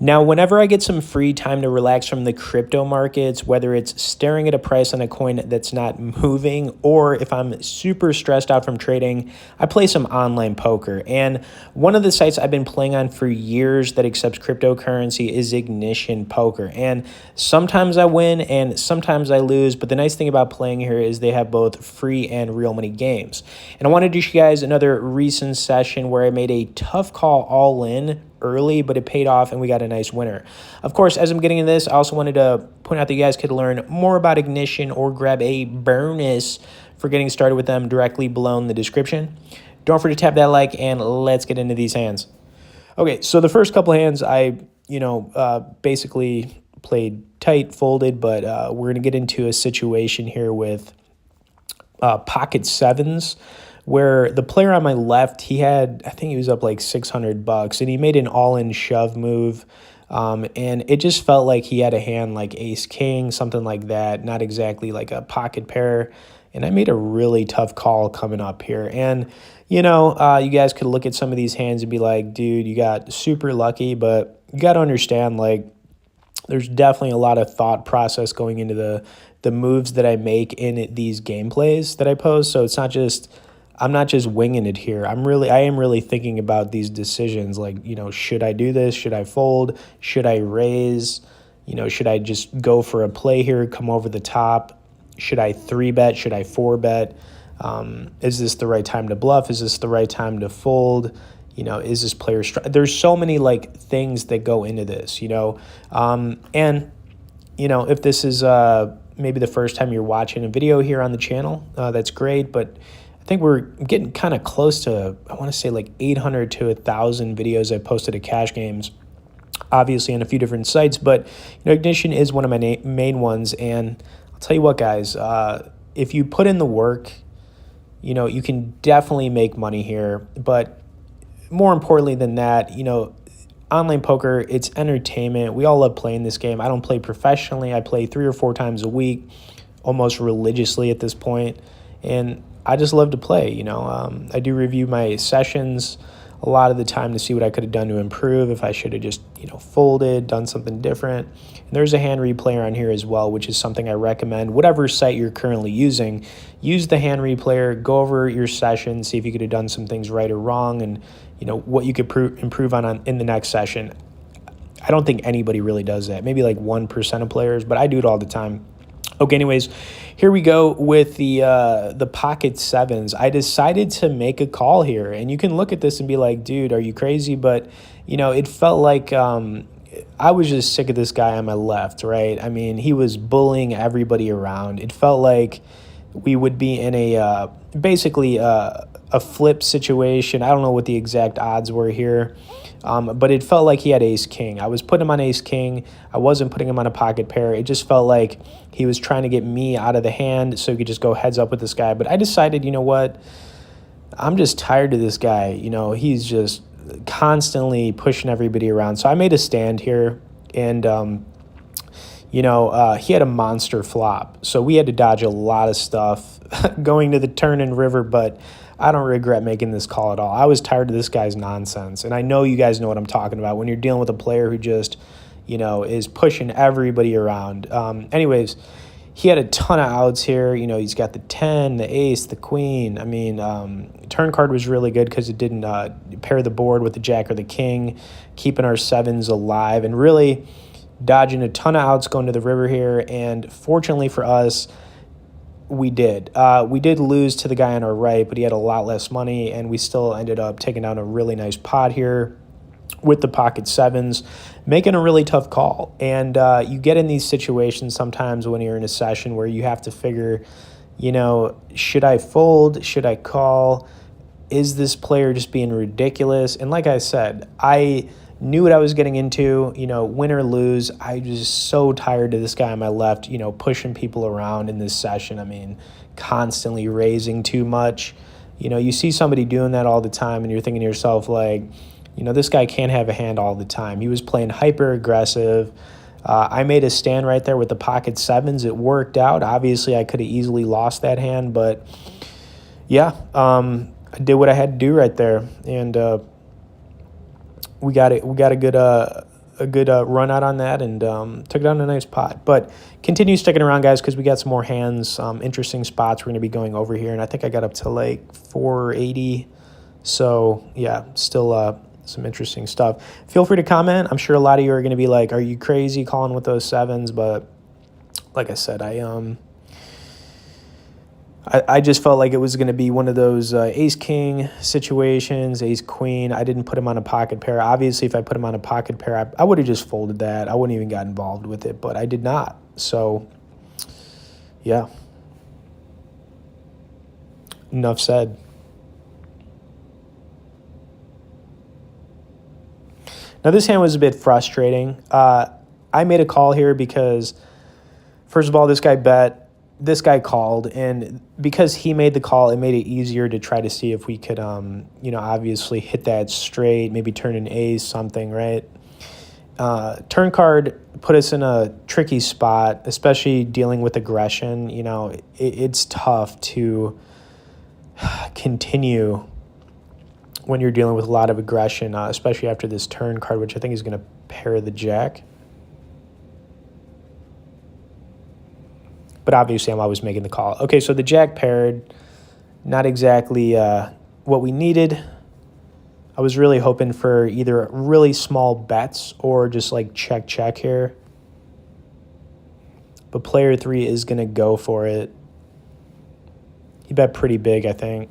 Now, whenever I get some free time to relax from the crypto markets, whether it's staring at a price on a coin that's not moving, or if I'm super stressed out from trading, I play some online poker. And one of the sites I've been playing on for years that accepts cryptocurrency is Ignition Poker. And sometimes I win and sometimes I lose, but the nice thing about playing here is they have both free and real money games. And I wanted to show you guys another recent session where I made a tough call all in early, but it paid off and we got a nice winner. Of course, as I'm getting into this, I also wanted to point out that you guys could learn more about Ignition or grab a bonus for getting started with them directly below in the description. Don't forget to tap that like and let's get into these hands. Okay, so the first couple hands I, basically played tight, folded, but we're going to get into a situation here with pocket sevens, where the player on my left, he had, I think he was up like $600, and he made an all-in shove move, and it just felt like he had a hand like ace-king, something like that, not exactly like a pocket pair, and I made a really tough call coming up here. And, you guys could look at some of these hands and be like, dude, you got super lucky, but you got to understand, like, there's definitely a lot of thought process going into the moves that I make in these gameplays that I post, so it's not just... I'm not just winging it here. I am really thinking about these decisions. Like, should I do this? Should I fold? Should I raise? Should I just go for a play here, come over the top? Should I 3-bet? Should I 4-bet? Is this the right time to bluff? Is this the right time to fold? Is this player... There's so many, things that go into this, and, if this is maybe the first time you're watching a video here on the channel, that's great, but... I think we're getting kind of close to, I want to say 800 to 1,000 videos I posted at Cash Games, obviously on a few different sites, but Ignition is one of my main ones, and I'll tell you what, guys, if you put in the work, you can definitely make money here, but more importantly than that, online poker, it's entertainment. We all love playing this game. I don't play professionally. I play 3 or 4 times a week, almost religiously at this point, and I just love to play, I do review my sessions a lot of the time to see what I could have done to improve, if I should have just, folded, done something different. And there's a hand replayer on here as well, which is something I recommend. Whatever site you're currently using, use the hand replayer, go over your session, see if you could have done some things right or wrong, and, what you could improve on in the next session. I don't think anybody really does that. Maybe 1% of players, but I do it all the time. Okay, anyways, here we go with the pocket sevens. I decided to make a call here, and you can look at this and be like, dude, are you crazy? But, it felt like I was just sick of this guy on my left, right? I mean, he was bullying everybody around. It felt like we would be in a basically a flip situation. I don't know what the exact odds were here. But it felt like he had ace-king. I was putting him on ace-king. I wasn't putting him on a pocket pair. It just felt like he was trying to get me out of the hand so he could just go heads up with this guy. But I decided, you know what? I'm just tired of this guy. He's just constantly pushing everybody around. So I made a stand here, and, he had a monster flop. So we had to dodge a lot of stuff going to the turn and river, but... I don't regret making this call at all. I was tired of this guy's nonsense, and I know you guys know what I'm talking about when you're dealing with a player who just, is pushing everybody around. Anyways, he had a ton of outs here. He's got the 10, the ace, the queen. I mean, turn card was really good because it didn't pair the board with the jack or the king, keeping our sevens alive, and really dodging a ton of outs going to the river here. And fortunately for us, we did. We did lose to the guy on our right, but he had a lot less money, and we still ended up taking down a really nice pot here with the pocket sevens, making a really tough call. And you get in these situations sometimes when you're in a session where you have to figure, should I fold? Should I call? Is this player just being ridiculous? And like I said, I knew what I was getting into, win or lose. I was just so tired of this guy on my left, pushing people around in this session. I mean, constantly raising too much. You see somebody doing that all the time, and you're thinking to yourself, like, this guy can't have a hand all the time. He was playing hyper aggressive. I made a stand right there with the pocket sevens. It worked out. Obviously, I could have easily lost that hand, but yeah, I did what I had to do right there, and we got a a good run out on that and took down a nice pot. But continue sticking around, guys, because we got some more hands, interesting spots we're going to be going over here. And I think I got up to like 480. So, yeah, still some interesting stuff. Feel free to comment. I'm sure a lot of you are going to be like, are you crazy calling with those sevens? But like I said, I just felt like it was going to be one of those ace-king situations, ace-queen. I didn't put him on a pocket pair. Obviously, if I put him on a pocket pair, I would have just folded that. I wouldn't even got involved with it, but I did not. So, yeah. Enough said. Now, this hand was a bit frustrating. I made a call here because, first of all, this guy bet. This guy called, and because he made the call, it made it easier to try to see if we could, obviously hit that straight, maybe turn an ace, something, right? Turn card put us in a tricky spot, especially dealing with aggression. It's tough to continue when you're dealing with a lot of aggression, especially after this turn card, which I think is going to pair the jack. But obviously, I'm always making the call. Okay, so the jack paired, not exactly what we needed. I was really hoping for either really small bets or just like check here. But player 3 is going to go for it. He bet pretty big, I think.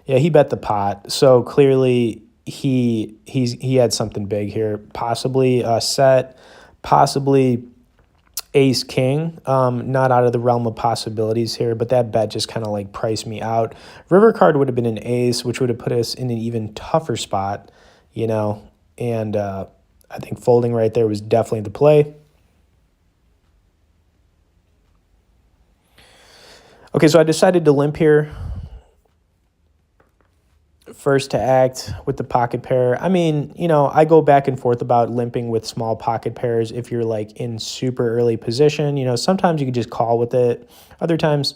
Yeah, he bet the pot. So clearly he had something big here. Possibly a set, possibly ace king, not out of the realm of possibilities here, but that bet just kind of like priced me out. River card would have been an ace, which would have put us in an even tougher spot, and I think folding right there was definitely the play. Okay, so I decided to limp here. First to act with the pocket pair. I mean, I go back and forth about limping with small pocket pairs if you're like in super early position. Sometimes you could just call with it. Other times,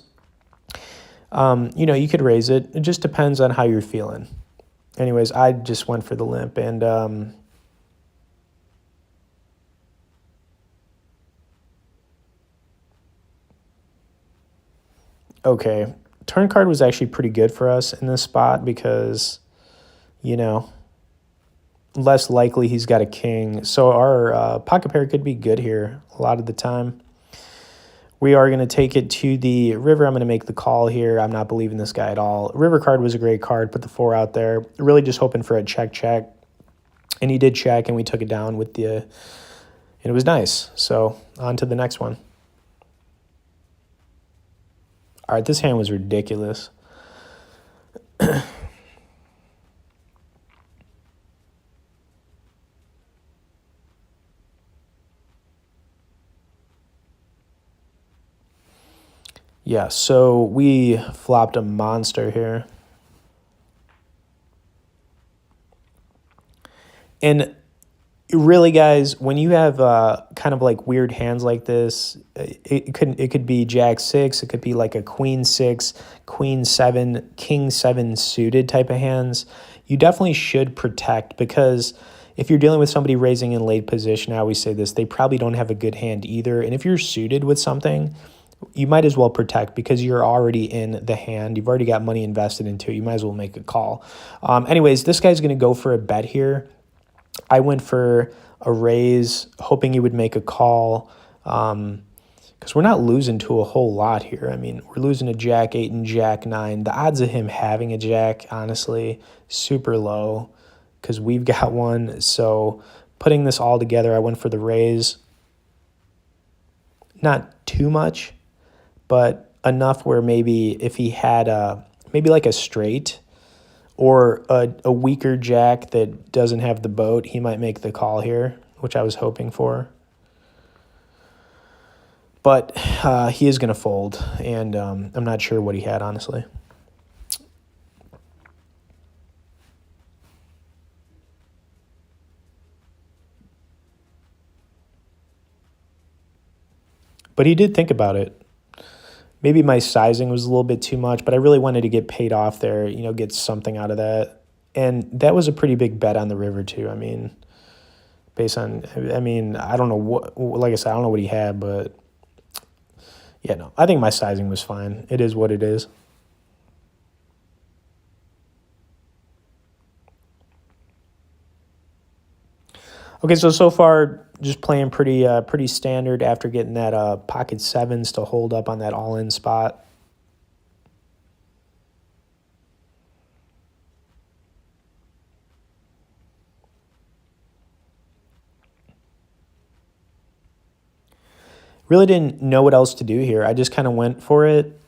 you could raise it. It just depends on how you're feeling. Anyways, I just went for the limp and okay. Turn card was actually pretty good for us in this spot because, less likely he's got a king. So our pocket pair could be good here a lot of the time. We are going to take it to the river. I'm going to make the call here. I'm not believing this guy at all. River card was a great card. Put the 4 out there. Really just hoping for a check. And he did check, and we took it down with and it was nice. So on to the next one. All right, this hand was ridiculous. Yeah, so we flopped a monster here. And really, guys, when you have kind of like weird hands like this, it could be jack 6, it could be like a queen 6, queen 7, king 7 suited type of hands. You definitely should protect because if you're dealing with somebody raising in late position, I always say this, they probably don't have a good hand either. And if you're suited with something, you might as well protect because you're already in the hand. You've already got money invested into it. You might as well make a call. Anyways, this guy's going to go for a bet here. I went for a raise, hoping he would make a call because we're not losing to a whole lot here. I mean, we're losing to jack 8 and jack 9. The odds of him having a jack, honestly, super low because we've got one. So putting this all together, I went for the raise. Not too much, but enough where maybe if he had maybe like a straight or a weaker jack that doesn't have the boat, he might make the call here, which I was hoping for. But he is going to fold, and I'm not sure what he had, honestly. But he did think about it. Maybe my sizing was a little bit too much, but I really wanted to get paid off there, get something out of that. And that was a pretty big bet on the river too. I mean, I don't know like I said, I don't know what he had, but yeah, no, I think my sizing was fine. It is what it is. Okay, so far just playing pretty standard after getting that pocket sevens to hold up on that all-in spot. Really didn't know what else to do here. I just kind of went for it.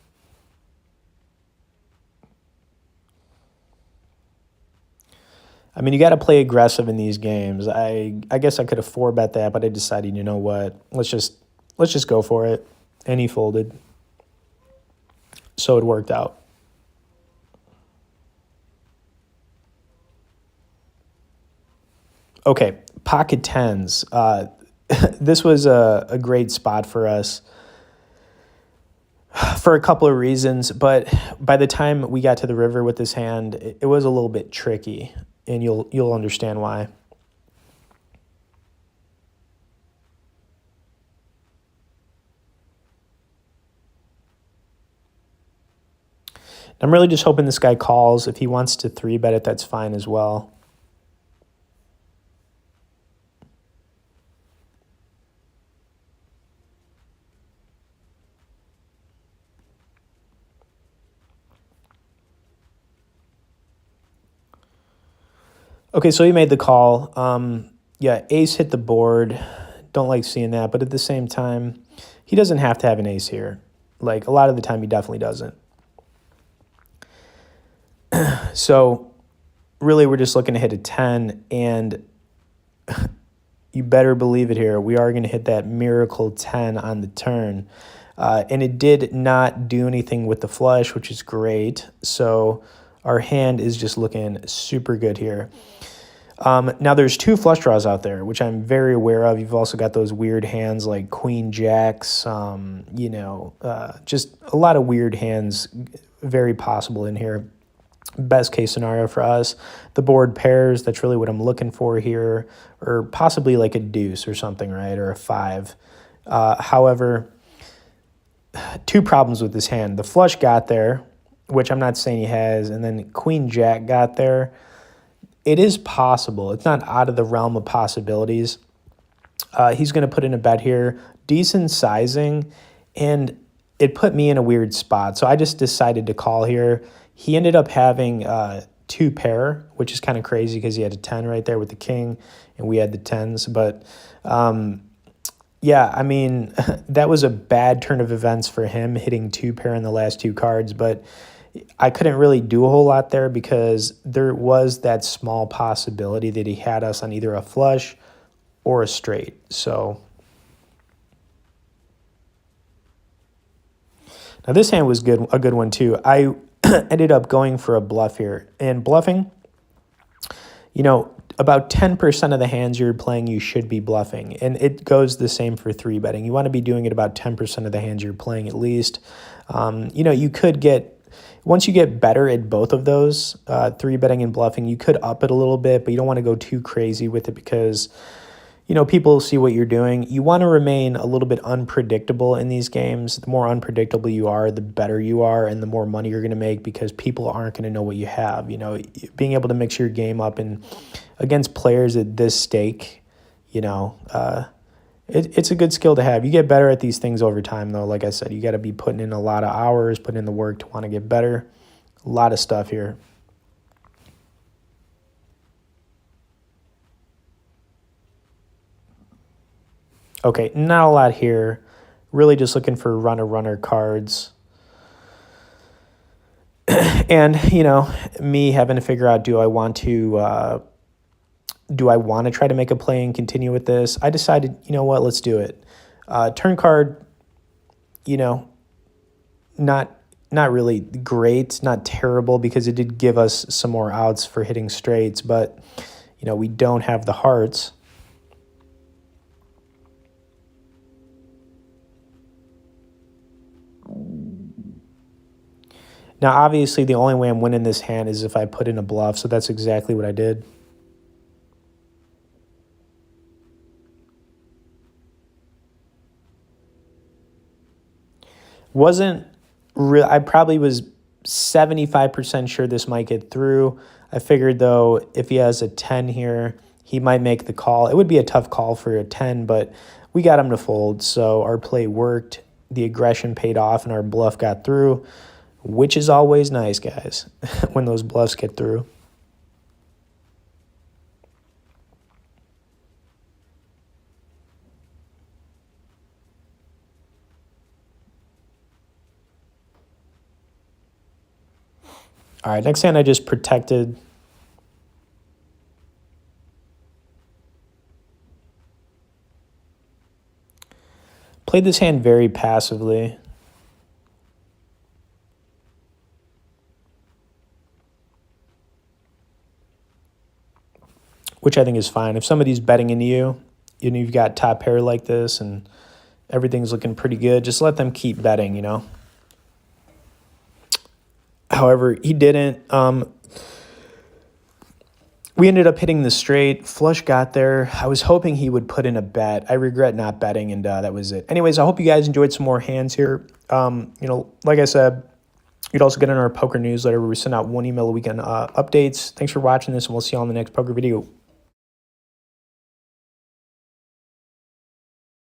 I mean, you got to play aggressive in these games. I guess I could have 4-bet that, but I decided, you know what? Let's just go for it. And he folded. So it worked out. Okay, pocket tens. This was a great spot for us for a couple of reasons, but by the time we got to the river with this hand, it was a little bit tricky, and you'll understand why. I'm really just hoping this guy calls. If he wants to 3-bet it, that's fine as well. Okay, so he made the call. Yeah, ace hit the board. Don't like seeing that, but at the same time, he doesn't have to have an ace here. Like, a lot of the time, he definitely doesn't. So, really, we're just looking to hit a 10, and you better believe it here. We are going to hit that miracle 10 on the turn. And it did not do anything with the flush, which is great. So our hand is just looking super good here. Now there's 2 flush draws out there, which I'm very aware of. You've also got those weird hands like queen jacks, just a lot of weird hands, very possible in here. Best case scenario for us, the board pairs, that's really what I'm looking for here, or possibly like a deuce or something, right, or a 5. However, 2 problems with this hand. The flush got there, which I'm not saying he has, and then queen jack got there. It is possible. It's not out of the realm of possibilities. He's going to put in a bet here, decent sizing, and it put me in a weird spot. So I just decided to call here. He ended up having 2 pair, which is kind of crazy because he had a 10 right there with the king, and we had the 10s. But yeah, I mean, that was a bad turn of events for him, hitting 2 pair in the last 2 cards. But I couldn't really do a whole lot there because there was that small possibility that he had us on either a flush or a straight. So now this hand was a good one too. I ended up going for a bluff here. And bluffing, about 10% of the hands you're playing, you should be bluffing. And it goes the same for 3-betting. You want to be doing it about 10% of the hands you're playing at least. You could get, once you get better at both of those, 3-betting and bluffing, you could up it a little bit, but you don't want to go too crazy with it because people see what you're doing. You want to remain a little bit unpredictable in these games. The more unpredictable you are, the better you are, and the more money you're going to make because people aren't going to know what you have. Being able to mix your game up and against players at this stake, it's a good skill to have. You get better at these things over time, though. Like I said, you got to be putting in a lot of hours, putting in the work to want to get better. A lot of stuff here. Okay, not a lot here. Really just looking for runner cards. And, me having to figure out, do I want to try to make a play and continue with this? I decided, you know what, let's do it. Turn card, not really great, not terrible, because it did give us some more outs for hitting straights, but, we don't have the hearts. Now, obviously, the only way I'm winning this hand is if I put in a bluff, so that's exactly what I did. Wasn't real. I probably was 75% sure this might get through. I figured, though, if he has a 10 here, he might make the call. It would be a tough call for a 10, but we got him to fold, so our play worked. The aggression paid off, and our bluff got through, which is always nice, guys, when those bluffs get through. All right, next hand I just protected. Played this hand very passively. Which I think is fine. If somebody's betting into you, and you've got top pair like this and everything's looking pretty good, just let them keep betting, you know. However, he didn't. We ended up hitting the straight. Flush got there. I was hoping he would put in a bet. I regret not betting, and that was it. Anyways, I hope you guys enjoyed some more hands here. Like I said, you'd also get in our poker newsletter where we send out 1 email a week on updates. Thanks for watching this, and we'll see you on the next poker video.